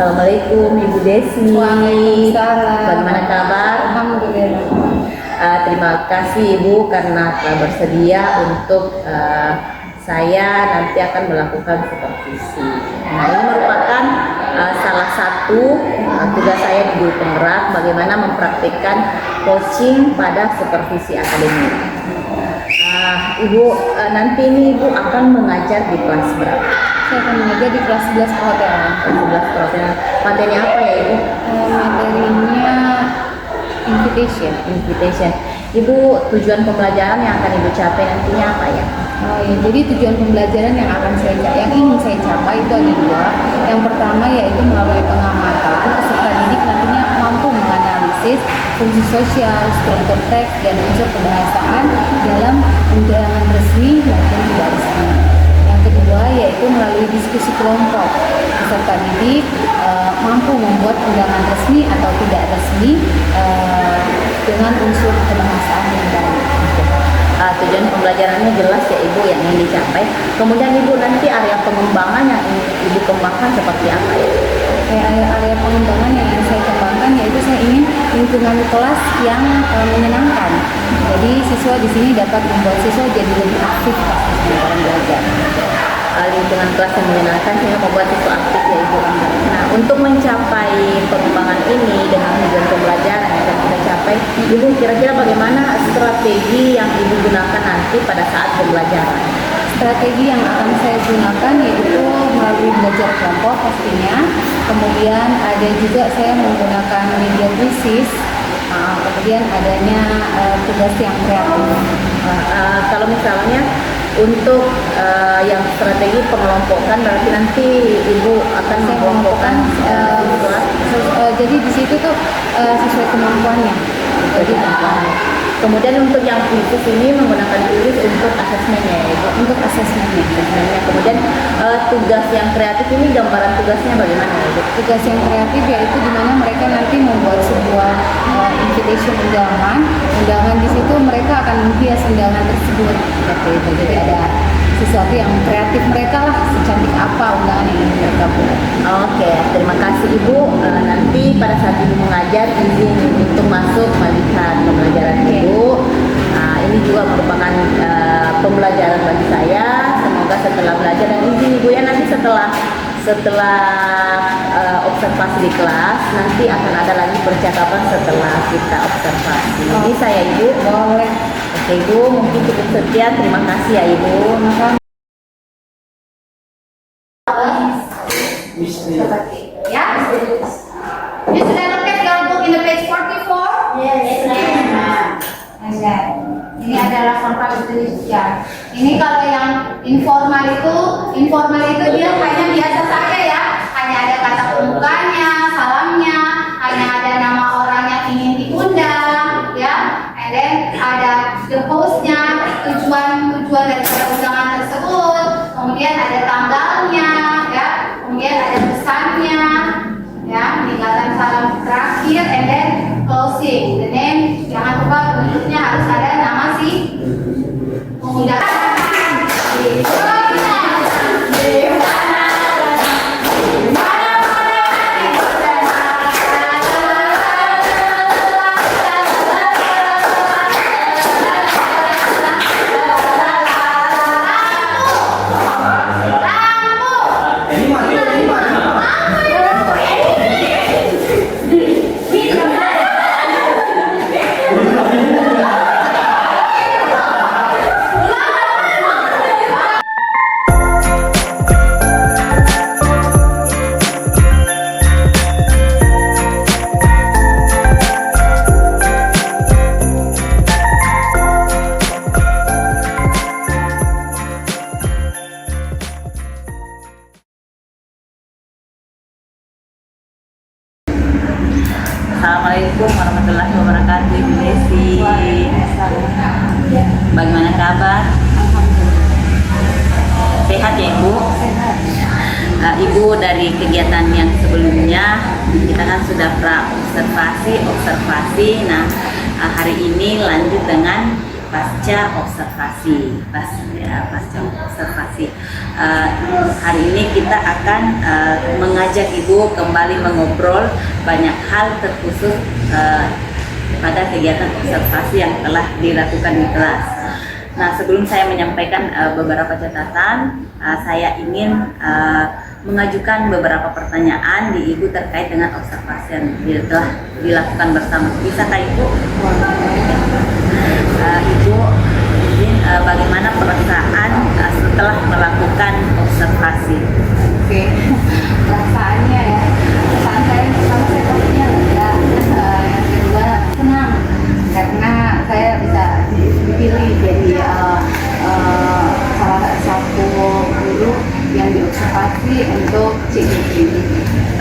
Assalamualaikum Ibu Desi. Waalaikumsalam. Bagaimana kabar? Alhamdulillah. Terima kasih Ibu karena telah bersedia untuk saya nanti akan melakukan supervisi. Nah, ini merupakan salah satu tugas saya di Guru Penggerak, bagaimana mempraktikkan coaching pada supervisi akademik. Ibu, nanti ini Ibu akan mengajar di kelas berapa? Saya akan mengajar di kelas 11 perhotelan. 11 perhotelan. Materi apa ya Ibu? Materinya Invitation. Ibu, tujuan pembelajaran yang akan Ibu capai nantinya apa ya? Oh ya, jadi tujuan pembelajaran yang ingin saya capai itu ada dua. Yang pertama yaitu melalui pengamatan, peserta didik nantinya mampu menganalisis fungsi sosial, struktur teks, dan unsur kebahasaan dalam undangan resmi maupun tidak resmi. Yang kedua yaitu melalui diskusi kelompok, peserta didik mampu membuat undangan resmi atau tidak resmi dengan unsur kebahasaan yang baik. Tujuan pembelajarannya jelas ya Ibu yang ingin dicapai. Kemudian Ibu, nanti area pengembangan yang Ibu kembangkan seperti apa ya? Area pengembangan yang ingin saya kembangkan yaitu saya ingin lingkungan kelas yang menyenangkan. Jadi siswa di sini dapat membuat siswa jadi lebih aktif dalam belajar. Lingkungan kelas yang menyenangkan sehingga membuat siswa aktif ya Ibu. Nah, untuk mencapai pengembangan ini dengan tujuan pembelajaran yang akan kita capai, Ibu kira-kira bagaimana strategi yang Ibu gunakan nanti pada saat pembelajaran? Strategi yang akan saya gunakan yaitu melalui belajar kelompok pastinya. Kemudian ada juga saya menggunakan media krisis. Kemudian adanya tugas yang kreatif. Kalau misalnya untuk yang strategi pengelompokan, berarti nanti Ibu akan mengelompokkan jadi di situ tuh sesuai kemampuannya. Jadi kemudian untuk yang krisis ini menggunakan tulis untuk asesmennya ya Ibu. Untuk asesmennya. Kemudian tugas yang kreatif ini gambaran tugasnya bagaimana ya Ibu? Tugas yang kreatif yaitu di mana mereka nanti membuat sebuah invitation undangan di situ mereka akan menghias undangan tersebut seperti itu. Jadi ada sesuatu yang kreatif mereka lah, secantik apa undangan yang ingin mereka buat. Oke, terima kasih Ibu. Nanti pada saat Ibu mengajar izin untuk masuk melihat pembelajaran Ibu. Ini juga merupakan pembelajaran bagi saya. Semoga setelah belajar dan izin Ibu ya, nanti setelah observasi di kelas nanti akan ada lagi percakapan setelah kita observasi. Ini saya Ibu. Boleh. Oke Ibu, mungkin cukup sekian. Terima kasih ya Ibu. Ya, you sudah look at your book in the page 44? Yes, ma'am. Ini adalah kontak ya. Ini kalau yang informal itu dia hanya biasa saja ya. Hanya ada kata pembukanya, salamnya, hanya ada nama orang yang ingin diundang, ya. And then ada the hostnya, tujuan dari undangan tersebut. Kemudian ada tanggalnya, ya. Kemudian ada pesannya, ya. Meninggalkan salam terakhir, and then closing. The name, jangan lupa bentuknya harus ada nama si pengundang. Assalamualaikum warahmatullahi wabarakatuh Ibu Desi. Bagaimana kabar? Sehat ya Ibu? Ibu, dari kegiatan yang sebelumnya kita kan sudah observasi. Nah, hari ini lanjut dengan pasca observasi. Pasca observasi. Hari ini kita akan mengajak Ibu kembali mengobrol banyak hal terkhusus pada kegiatan observasi yang telah dilakukan di kelas. Nah, sebelum saya menyampaikan beberapa catatan, saya ingin mengajukan beberapa pertanyaan di Ibu terkait dengan observasi yang telah dilakukan bersama. Bisakah Ibu? Ibu, izin bagaimana perasaan setelah melakukan observasi? Oke, perasaannya ya, perasaan saya yang pertama saya pastinya lega, yang kedua senang karena saya bisa dipilih jadi salah satu guru yang diobservasi untuk CIP.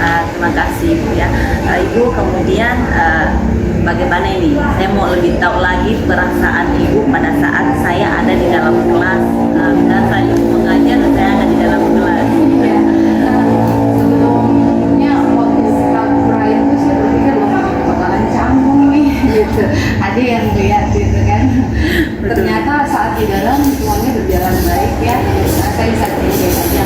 Terima kasih Ibu ya. Ibu kemudian bagaimana ini? Saya mau lebih tahu lagi perasaan Ibu pada saat saya ada di dalam kelas. Misalnya saat Ibu mengajar, saya ada di dalam kelas. Ya, sebelumnya waktu pura itu saya berpikir bakalan canggung nih, gitu. Ada yang lihat gitu kan. Ternyata saat di dalam semuanya berjalan baik ya. Saya bisa terjadi aja.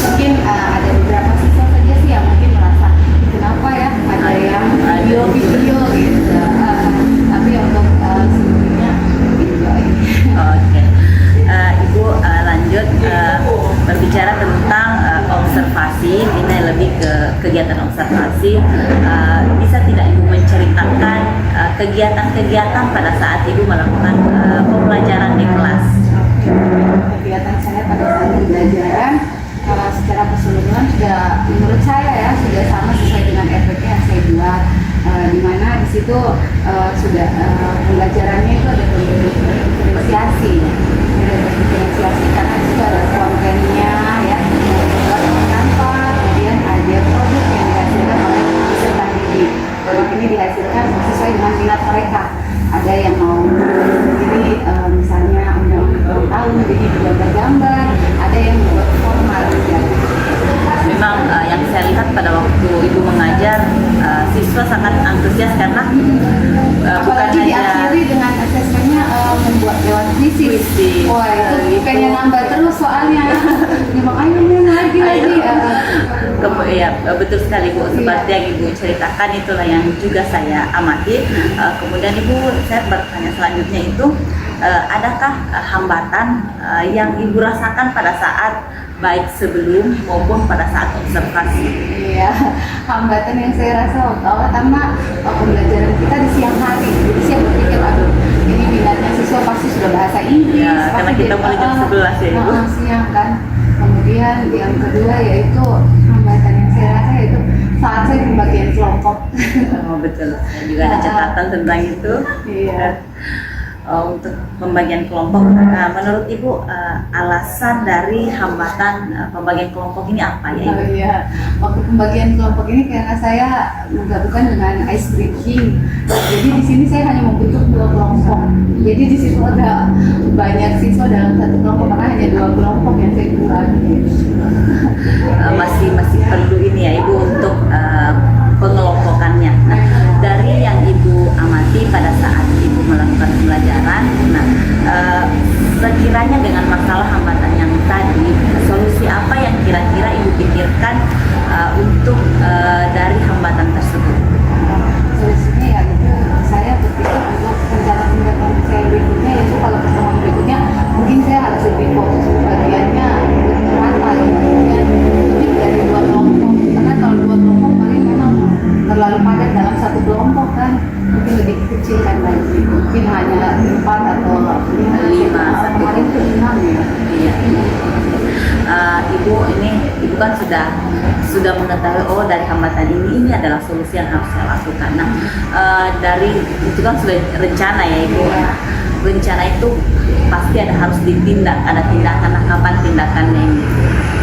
Mungkin ada beberapa siswa saja sih yang mungkin merasa kenapa ya ada yang video gitu. Tapi untuk semuanya enjoy. Oke. Ibu lanjut berbicara tentang observasi, ini lebih ke kegiatan observasi. Bisa tidak Ibu menceritakan kegiatan-kegiatan pada saat Ibu melakukan pembelajaran di kelas? Kegiatan saya pada saat pembelajaran secara keseluruhan sudah, menurut saya ya, sudah sama sesuai dengan FPK yang saya buat, di mana di situ sudah pembelajarannya itu ada diferensiasi karena di situ ada kontennya ya, kantor, kemudian ada produk yang dihasilkan oleh peserta didik. Produk ini dihasilkan sesuai dengan minat mereka. Ada yang mau jadi misalnya undang tahun jadi gambar, ada yang buat formal ya. Memang yang saya lihat pada waktu Ibu mengajar, siswa sangat antusias karena bukan apalagi hanya diakhiri dengan asesmennya membuat lewat visi. Wah, itu pengen nambah terus soalnya. Memang ayo main lagi. Ya, betul sekali Bu, seperti yang Ibu ceritakan itulah yang juga saya amati. Kemudian Ibu, saya bertanya selanjutnya itu, adakah hambatan yang Ibu rasakan pada saat baik sebelum maupun pada saat observasi? Iya, hambatan yang saya rasa waktu awal karena pembelajaran kita di siang hari, jadi saya berpikir aduh ini minatnya siswa pasti sudah bahasa Inggris. Ya, karena kita mulai jam 11 ya Ibu. Siang kan. Kemudian yang kedua yaitu hambatan yang saya rasa yaitu saat saya di bagian kelompok. Oh betul, saya juga ada catatan tentang itu. Iya. Untuk pembagian kelompok, menurut Ibu alasan dari hambatan pembagian kelompok ini apa ya Ibu? Oh iya, waktu pembagian kelompok ini karena saya menggabungkan dengan ice breaking, jadi di sini saya hanya membentuk 2 kelompok. Jadi di situ ada banyak siswa dalam satu kelompok karena hanya 2 kelompok yang saya buat. Masih perlu ini ya Ibu untuk pengelompokannya. Nah, dari yang Ibu amati pada saat Ibu melakukan pembelajaran, nah sekiranya dengan masalah hambatan yang tadi, solusi apa yang kira-kira Ibu pikirkan untuk dari hambatan tersebut? Solusinya ya itu saya berpikir untuk rencana pembagian saya berikutnya, yaitu kalau pertemuan berikutnya mungkin saya harus lebih fokus bagiannya merata ya, kemudian lebih dari 2 kelompok, karena kalau 2 kelompok paling memang terlalu padat dalam satu kelompok kan, mungkin lebih kecilkan lagi, mungkin hanya 4 atau 5, kemarin itu 6 ya. Iya. Ibu kan sudah mengetahui dari hambatan ini adalah solusi yang harus saya lakukan. Nah, dari itu kan sudah rencana ya Ibu. Rencana itu pasti harus ditindak, ada tindakan. Nah, kapan tindakannya ini?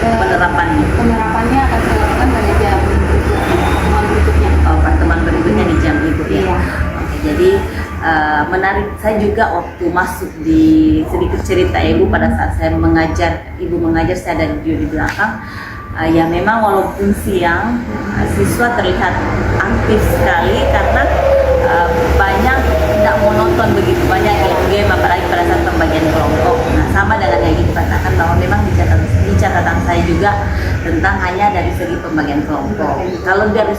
Penerapannya? Penerapannya akan saya lakukan pada jam pertemuan berikutnya. Pertemuan berikutnya di jam Ibu ya. Iya. Oke, jadi menarik, saya juga waktu masuk di sedikit cerita Ibu pada saat saya mengajar, Ibu mengajar, saya ada di belakang. Ya memang walaupun siang, siswa terlihat aktif sekali karena banyak tidak monoton begitu banyak game apalagi pada saat pembagian kelompok. Nah, sama dengan yang Ibu katakan bahwa memang di catatan saya juga tentang hanya dari segi pembagian kelompok. Kalau dari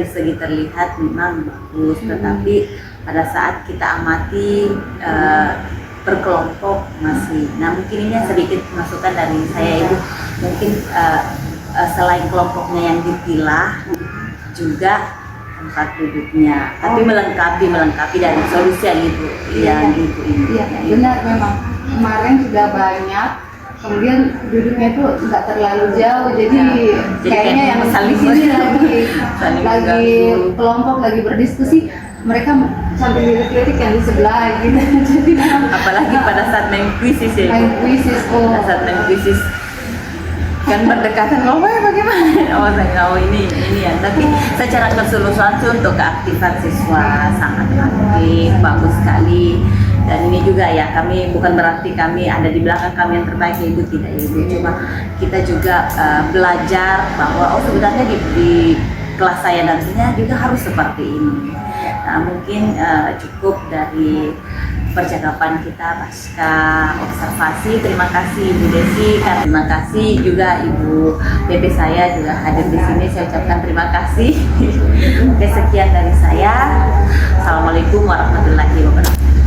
segi terlihat memang bagus, tetapi pada saat kita amati berkelompok masih. Nah, mungkin ini sedikit masukan dari saya Ibu. Mungkin selain kelompoknya yang dipilah, juga tempat duduknya, tapi melengkapi dari solusi yang Ibu ini. Iya, benar memang. Kemarin sudah banyak, kemudian duduknya itu nggak terlalu jauh, jadi kayaknya yang di sini lagi kelompok lagi berdiskusi, mereka sambil lirik-lirik yang di sebelah gitu. Jadi Apalagi pada saat main kuisis ya. main kuisis, Pada saat main kuisis kan berdekatan, oh ini ya. Tapi secara keseluruhan sih untuk keaktifan siswa sangat aktif, bagus sekali. Dan ini juga ya, kami bukan berarti kami ada di belakang kami yang terbaik ya Ibu, tidak ya Ibu. Cuma kita juga belajar bahwa sebenarnya di kelas saya nantinya juga harus seperti ini. Nah, mungkin cukup dari percakapan kita pasca observasi. Terima kasih Ibu Desi, terima kasih juga Ibu PP saya juga hadir di sini. Saya ucapkan terima kasih. Oke, sekian dari saya. Assalamualaikum warahmatullahi wabarakatuh.